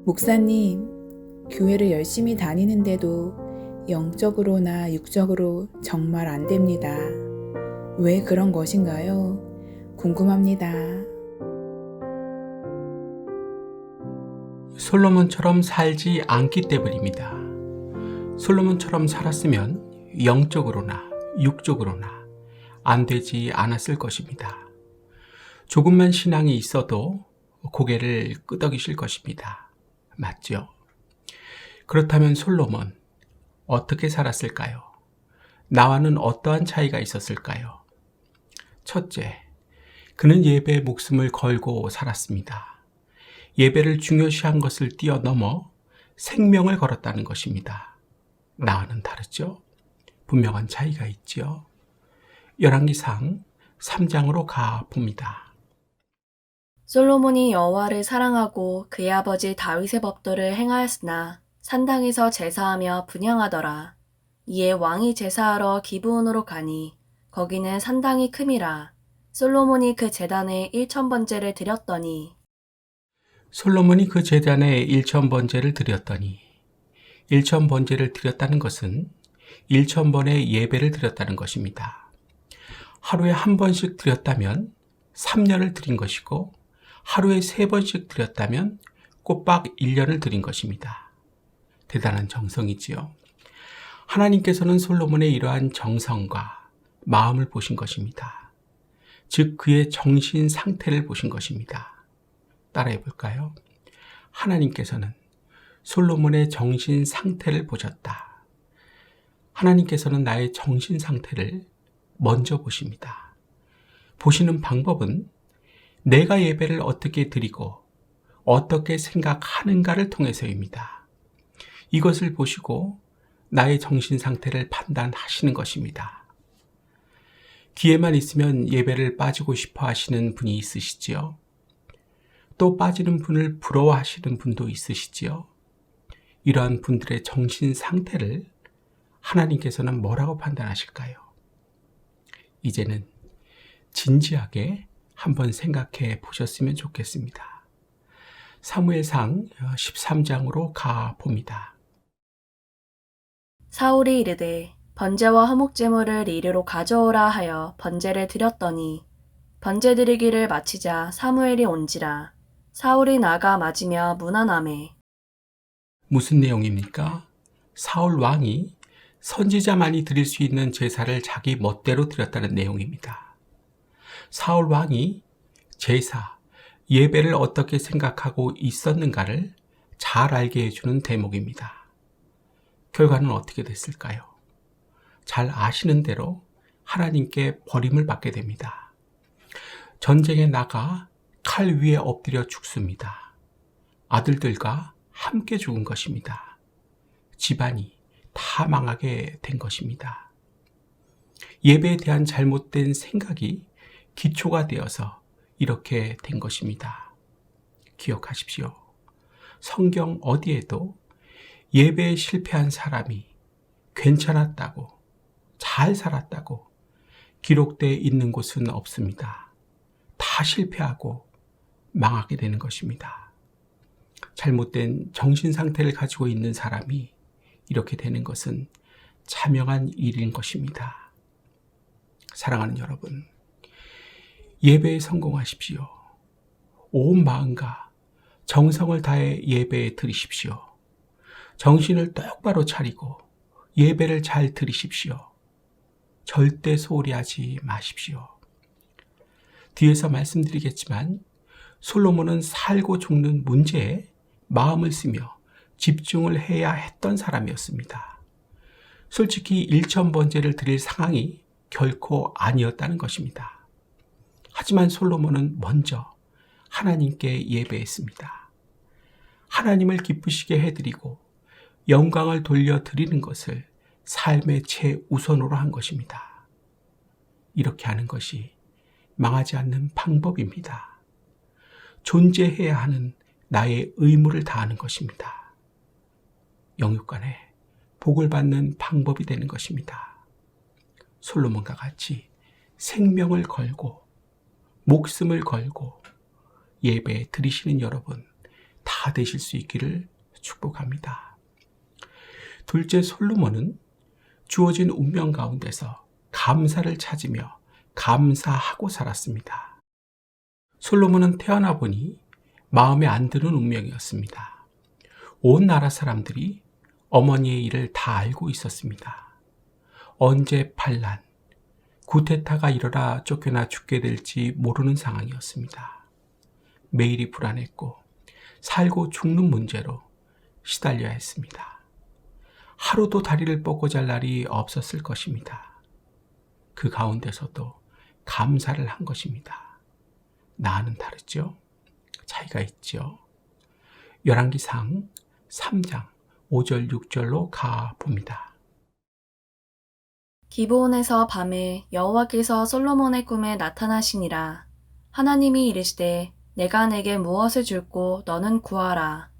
목사님, 교회를 열심히 다니는데도 영적으로나 육적으로 정말 안 됩니다. 왜 그런 것인가요? 궁금합니다. 솔로몬처럼 살지 않기 때문입니다. 솔로몬처럼 살았으면 영적으로나 육적으로나 안 되지 않았을 것입니다. 조금만 신앙이 있어도 고개를 끄덕이실 것입니다. 맞죠? 그렇다면 솔로몬 어떻게 살았을까요? 나와는 어떠한 차이가 있었을까요? 첫째, 그는 예배에 목숨을 걸고 살았습니다. 예배를 중요시한 것을 뛰어넘어 생명을 걸었다는 것입니다. 나와는 다르죠? 분명한 차이가 있죠. 열왕기상 3장으로 가 봅니다. 솔로몬이 여호와를 사랑하고 그의 아버지 다윗의 법도를 행하였으나 산당에서 제사하며 분향하더라. 이에 왕이 제사하러 기브온으로 가니 거기는 산당이 큼이라. 솔로몬이 그 제단에 1000번제를 드렸더니 솔로몬이 그 제단에 1000번제를 드렸더니 1000번제를 드렸다는 것은 1000번의 예배를 드렸다는 것입니다. 하루에 한 번씩 드렸다면 3년을 드린 것이고 하루에 3번씩 드렸다면 꼬박 1년을 드린 것입니다. 대단한 정성이지요. 하나님께서는 솔로몬의 이러한 정성과 마음을 보신 것입니다. 즉 그의 정신 상태를 보신 것입니다. 따라해 볼까요? 하나님께서는 솔로몬의 정신 상태를 보셨다. 하나님께서는 나의 정신 상태를 먼저 보십니다. 보시는 방법은 내가 예배를 어떻게 드리고 어떻게 생각하는가를 통해서입니다. 이것을 보시고 나의 정신 상태를 판단하시는 것입니다. 기회만 있으면 예배를 빠지고 싶어 하시는 분이 있으시지요. 또 빠지는 분을 부러워하시는 분도 있으시지요. 이러한 분들의 정신 상태를 하나님께서는 뭐라고 판단하실까요? 이제는 진지하게 한번 생각해 보셨으면 좋겠습니다. 사무엘상 13장으로 가 봅니다. 사울이 이르되 번제와 화목제물을 이리로 가져오라 하여 번제를 드렸더니 번제 드리기를 마치자 사무엘이 온지라. 사울이 나가 맞으며 문안하매 무슨 내용입니까? 사울 왕이 선지자만이 드릴 수 있는 제사를 자기 멋대로 드렸다는 내용입니다. 사울 왕이 제사, 예배를 어떻게 생각하고 있었는가를 잘 알게 해주는 대목입니다. 결과는 어떻게 됐을까요? 잘 아시는 대로 하나님께 버림을 받게 됩니다. 전쟁에 나가 칼 위에 엎드려 죽습니다. 아들들과 함께 죽은 것입니다. 집안이 다 망하게 된 것입니다. 예배에 대한 잘못된 생각이 기초가 되어서 이렇게 된 것입니다. 기억하십시오. 성경 어디에도 예배에 실패한 사람이 괜찮았다고, 잘 살았다고 기록되어 있는 곳은 없습니다. 다 실패하고 망하게 되는 것입니다. 잘못된 정신 상태를 가지고 있는 사람이 이렇게 되는 것은 자명한 일인 것입니다. 사랑하는 여러분, 예배에 성공하십시오. 온 마음과 정성을 다해 예배에 드리십시오. 정신을 똑바로 차리고 예배를 잘 드리십시오. 절대 소홀히 하지 마십시오. 뒤에서 말씀드리겠지만 솔로몬은 살고 죽는 문제에 마음을 쓰며 집중을 해야 했던 사람이었습니다. 솔직히 1000번제를 드릴 상황이 결코 아니었다는 것입니다. 하지만 솔로몬은 먼저 하나님께 예배했습니다. 하나님을 기쁘시게 해드리고 영광을 돌려드리는 것을 삶의 최우선으로 한 것입니다. 이렇게 하는 것이 망하지 않는 방법입니다. 존재해야 하는 나의 의무를 다하는 것입니다. 영육간에 복을 받는 방법이 되는 것입니다. 솔로몬과 같이 생명을 걸고 목숨을 걸고 예배 드리시는 여러분 다 되실 수 있기를 축복합니다. 둘째, 솔로몬은 주어진 운명 가운데서 감사를 찾으며 감사하고 살았습니다. 솔로몬은 태어나 보니 마음에 안 드는 운명이었습니다. 온 나라 사람들이 어머니의 일을 다 알고 있었습니다. 언제 반란, 구테타가 일어나 쫓겨나 죽게 될지 모르는 상황이었습니다. 매일이 불안했고 살고 죽는 문제로 시달려야 했습니다. 하루도 다리를 뻗고 잘 날이 없었을 것입니다. 그 가운데서도 감사를 한 것입니다. 나는 다르죠? 차이가 있죠. 열왕기상 3장 5절 6절로 가봅니다. 기브온에서 밤에 여호와께서 솔로몬의 꿈에 나타나시니라. 하나님이 이르시되 내가 내게 무엇을 줄고 너는 구하라.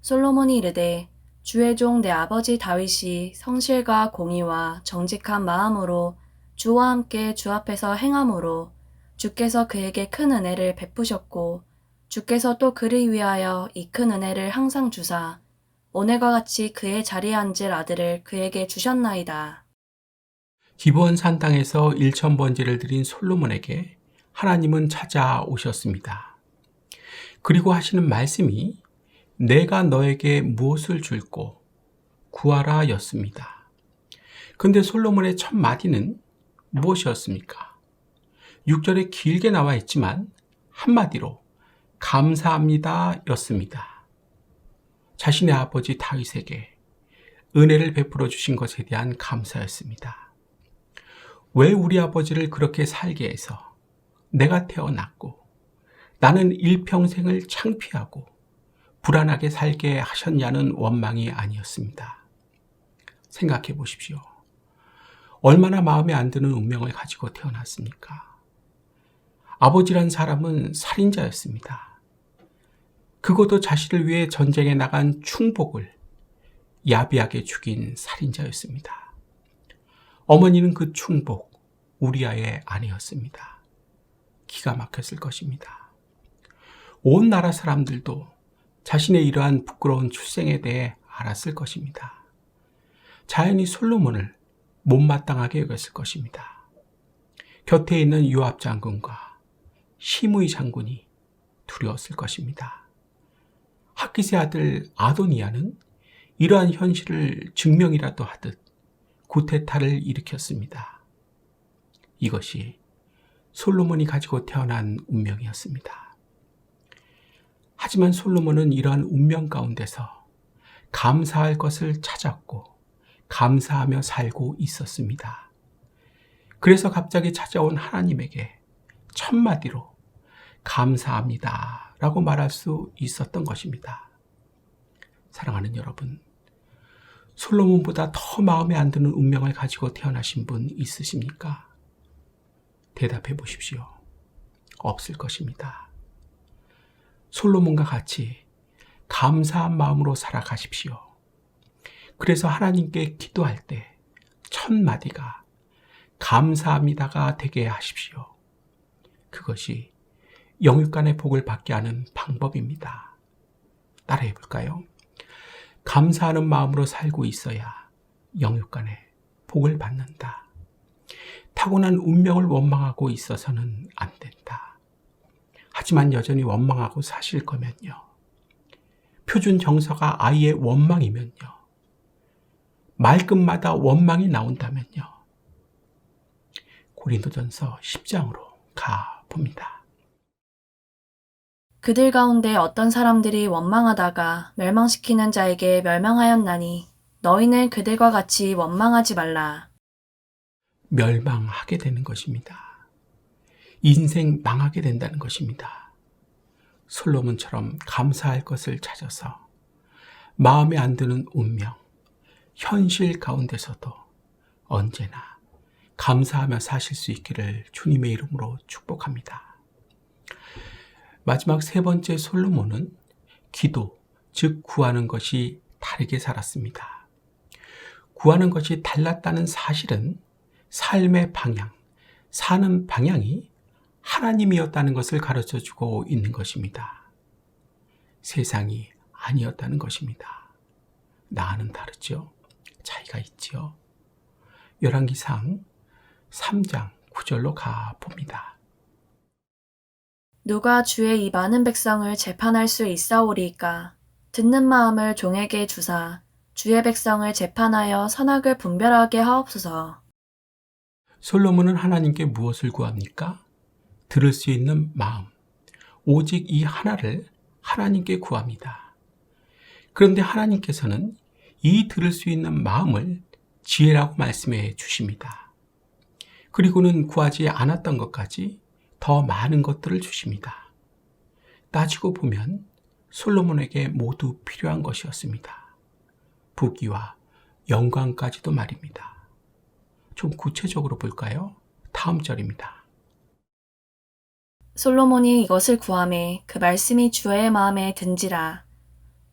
솔로몬이 이르되 주의 종 내 아버지 다윗이 성실과 공의와 정직한 마음으로 주와 함께 주 앞에서 행함으로 주께서 그에게 큰 은혜를 베푸셨고 주께서 또 그를 위하여 이 큰 은혜를 항상 주사 오늘과 같이 그의 자리에 앉을 아들을 그에게 주셨나이다. 기브온 산당에서 1,000번제를 드린 솔로몬에게 하나님은 찾아오셨습니다. 그리고 하시는 말씀이 내가 너에게 무엇을 줄고 구하라 였습니다. 근데 솔로몬의 첫 마디는 무엇이었습니까? 6절에 길게 나와 있지만 한마디로 감사합니다 였습니다. 자신의 아버지 다윗에게 은혜를 베풀어 주신 것에 대한 감사였습니다. 왜 우리 아버지를 그렇게 살게 해서 내가 태어났고 나는 일평생을 창피하고 불안하게 살게 하셨냐는 원망이 아니었습니다. 생각해 보십시오. 얼마나 마음에 안 드는 운명을 가지고 태어났습니까? 아버지란 사람은 살인자였습니다. 그것도 자신을 위해 전쟁에 나간 충복을 야비하게 죽인 살인자였습니다. 어머니는 그 충복, 우리아의 아내였습니다. 기가 막혔을 것입니다. 온 나라 사람들도 자신의 이러한 부끄러운 출생에 대해 알았을 것입니다. 자연히 솔로몬을 못마땅하게 여겼을 것입니다. 곁에 있는 요압 장군과 시므이 장군이 두려웠을 것입니다. 핫깃의 아들 아도니아는 이러한 현실을 증명이라도 하듯 구테타를 일으켰습니다. 이것이 솔로몬이 가지고 태어난 운명이었습니다. 하지만 솔로몬은 이러한 운명 가운데서 감사할 것을 찾았고 감사하며 살고 있었습니다. 그래서 갑자기 찾아온 하나님에게 첫마디로 감사합니다 라고 말할 수 있었던 것입니다. 사랑하는 여러분, 솔로몬보다 더 마음에 안 드는 운명을 가지고 태어나신 분 있으십니까? 대답해 보십시오. 없을 것입니다. 솔로몬과 같이 감사한 마음으로 살아가십시오. 그래서 하나님께 기도할 때 첫 마디가 감사합니다가 되게 하십시오. 그것이 영육간의 복을 받게 하는 방법입니다. 따라해 볼까요? 감사하는 마음으로 살고 있어야 영육간의 복을 받는다. 타고난 운명을 원망하고 있어서는 안 된다. 하지만 여전히 원망하고 사실 거면요. 표준 정서가 아이의 원망이면요. 말끝마다 원망이 나온다면요. 고린도전서 10장으로 가봅니다. 그들 가운데 어떤 사람들이 원망하다가 멸망시키는 자에게 멸망하였나니 너희는 그들과 같이 원망하지 말라. 멸망하게 되는 것입니다. 인생 망하게 된다는 것입니다. 솔로몬처럼 감사할 것을 찾아서 마음에 안 드는 운명, 현실 가운데서도 언제나 감사하며 사실 수 있기를 주님의 이름으로 축복합니다. 마지막 세 번째 솔로몬은 기도, 즉 구하는 것이 다르게 살았습니다. 구하는 것이 달랐다는 사실은 삶의 방향, 사는 방향이 하나님이었다는 것을 가르쳐주고 있는 것입니다. 세상이 아니었다는 것입니다. 나와는 다르죠. 차이가 있지요. 열왕기상 3장 9절로 가봅니다. 누가 주의 이 많은 백성을 재판할 수 있사오리이까? 듣는 마음을 종에게 주사 주의 백성을 재판하여 선악을 분별하게 하옵소서. 솔로몬은 하나님께 무엇을 구합니까? 들을 수 있는 마음, 오직 이 하나를 하나님께 구합니다. 그런데 하나님께서는 이 들을 수 있는 마음을 지혜라고 말씀해 주십니다. 그리고는 구하지 않았던 것까지 더 많은 것들을 주십니다. 따지고 보면 솔로몬에게 모두 필요한 것이었습니다. 부귀와 영광까지도 말입니다. 좀 구체적으로 볼까요? 다음 절입니다. 솔로몬이 이것을 구하매 그 말씀이 주의 마음에 든지라.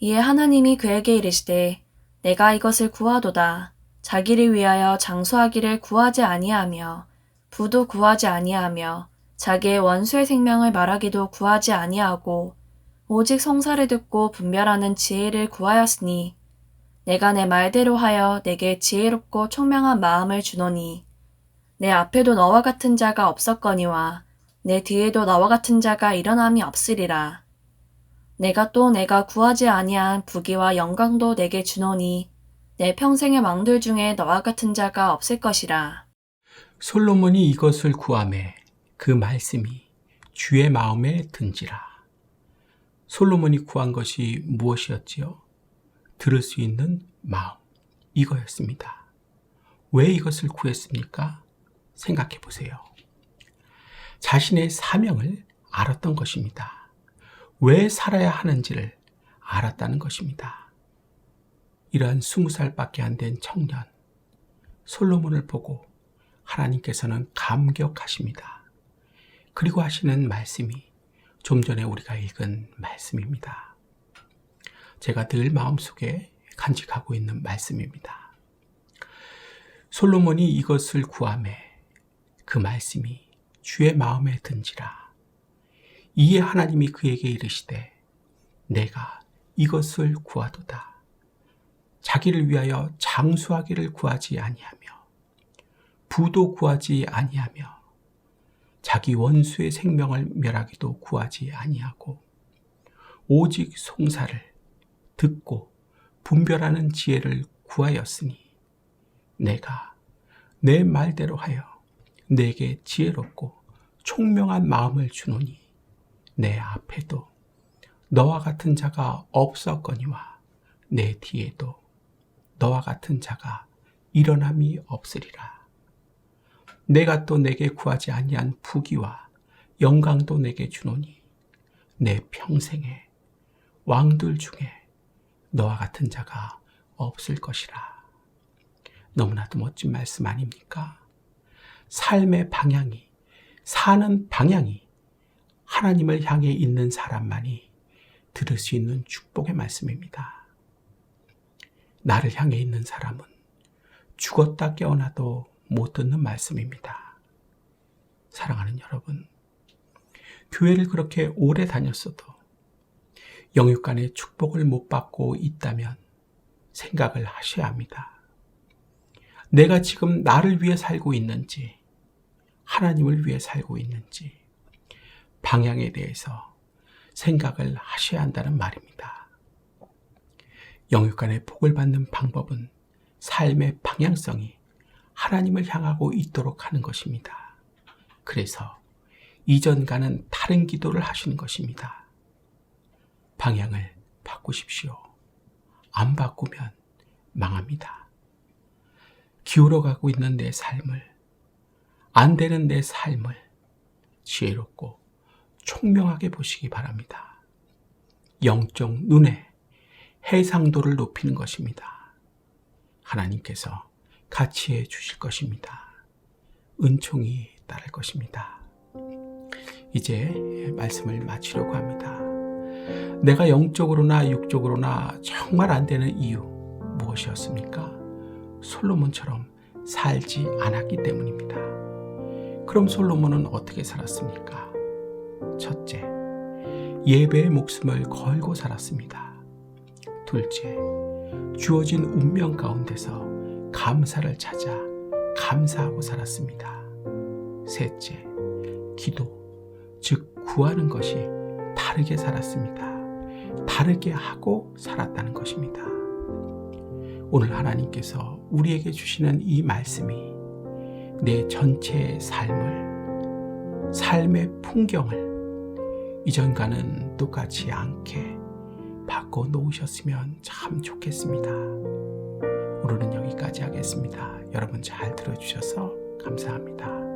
이에 하나님이 그에게 이르시되 내가 이것을 구하도다. 자기를 위하여 장수하기를 구하지 아니하며 부도 구하지 아니하며 자기의 원수의 생명을 말하기도 구하지 아니하고 오직 성사를 듣고 분별하는 지혜를 구하였으니 내가 내 말대로 하여 내게 지혜롭고 총명한 마음을 주노니 내 앞에도 너와 같은 자가 없었거니와 내 뒤에도 너와 같은 자가 일어남이 없으리라. 내가 구하지 아니한 부귀와 영광도 내게 주노니 내 평생의 왕들 중에 너와 같은 자가 없을 것이라. 솔로몬이 이것을 구하매 그 말씀이 주의 마음에 든지라. 솔로몬이 구한 것이 무엇이었지요? 들을 수 있는 마음, 이거였습니다. 왜 이것을 구했습니까? 생각해 보세요. 자신의 사명을 알았던 것입니다. 왜 살아야 하는지를 알았다는 것입니다. 이러한 20살밖에 안 된 청년 솔로몬을 보고 하나님께서는 감격하십니다. 그리고 하시는 말씀이 좀 전에 우리가 읽은 말씀입니다. 제가 늘 마음속에 간직하고 있는 말씀입니다. 솔로몬이 이것을 구하매 그 말씀이 주의 마음에 든지라. 이에 하나님이 그에게 이르시되 내가 이것을 구하도다. 자기를 위하여 장수하기를 구하지 아니하며 부도 구하지 아니하며 자기 원수의 생명을 멸하기도 구하지 아니하고 오직 송사를 듣고 분별하는 지혜를 구하였으니 내가 내 말대로 하여 내게 지혜롭고 총명한 마음을 주노니 내 앞에도 너와 같은 자가 없었거니와 내 뒤에도 너와 같은 자가 일어남이 없으리라. 내가 또 내게 구하지 아니한 부귀와 영광도 내게 주노니 내 평생에 왕들 중에 너와 같은 자가 없을 것이라. 너무나도 멋진 말씀 아닙니까? 삶의 방향이, 사는 방향이 하나님을 향해 있는 사람만이 들을 수 있는 축복의 말씀입니다. 나를 향해 있는 사람은 죽었다 깨어나도 못 듣는 말씀입니다. 사랑하는 여러분, 교회를 그렇게 오래 다녔어도 영육간의 축복을 못 받고 있다면 생각을 하셔야 합니다. 내가 지금 나를 위해 살고 있는지, 하나님을 위해 살고 있는지 방향에 대해서 생각을 하셔야 한다는 말입니다. 영육간의 복을 받는 방법은 삶의 방향성이 하나님을 향하고 있도록 하는 것입니다. 그래서 이전과는 다른 기도를 하시는 것입니다. 방향을 바꾸십시오. 안 바꾸면 망합니다. 기울어가고 있는 내 삶을, 안 되는 내 삶을 지혜롭고 총명하게 보시기 바랍니다. 영적 눈에 해상도를 높이는 것입니다. 하나님께서 같이 해 주실 것입니다. 은총이 따를 것입니다. 이제 말씀을 마치려고 합니다. 내가 영적으로나 육적으로나 정말 안 되는 이유 무엇이었습니까? 솔로몬처럼 살지 않았기 때문입니다. 그럼 솔로몬은 어떻게 살았습니까? 첫째, 예배의 목숨을 걸고 살았습니다. 둘째, 주어진 운명 가운데서 감사를 찾아 감사하고 살았습니다. 셋째, 기도, 즉 구하는 것이 다르게 살았습니다. 다르게 하고 살았다는 것입니다. 오늘 하나님께서 우리에게 주시는 이 말씀이 내 전체의 삶의 풍경을 이전과는 똑같지 않게 바꿔 놓으셨으면 참 좋겠습니다. 오늘은 여기까지 하겠습니다. 여러분 잘 들어주셔서 감사합니다.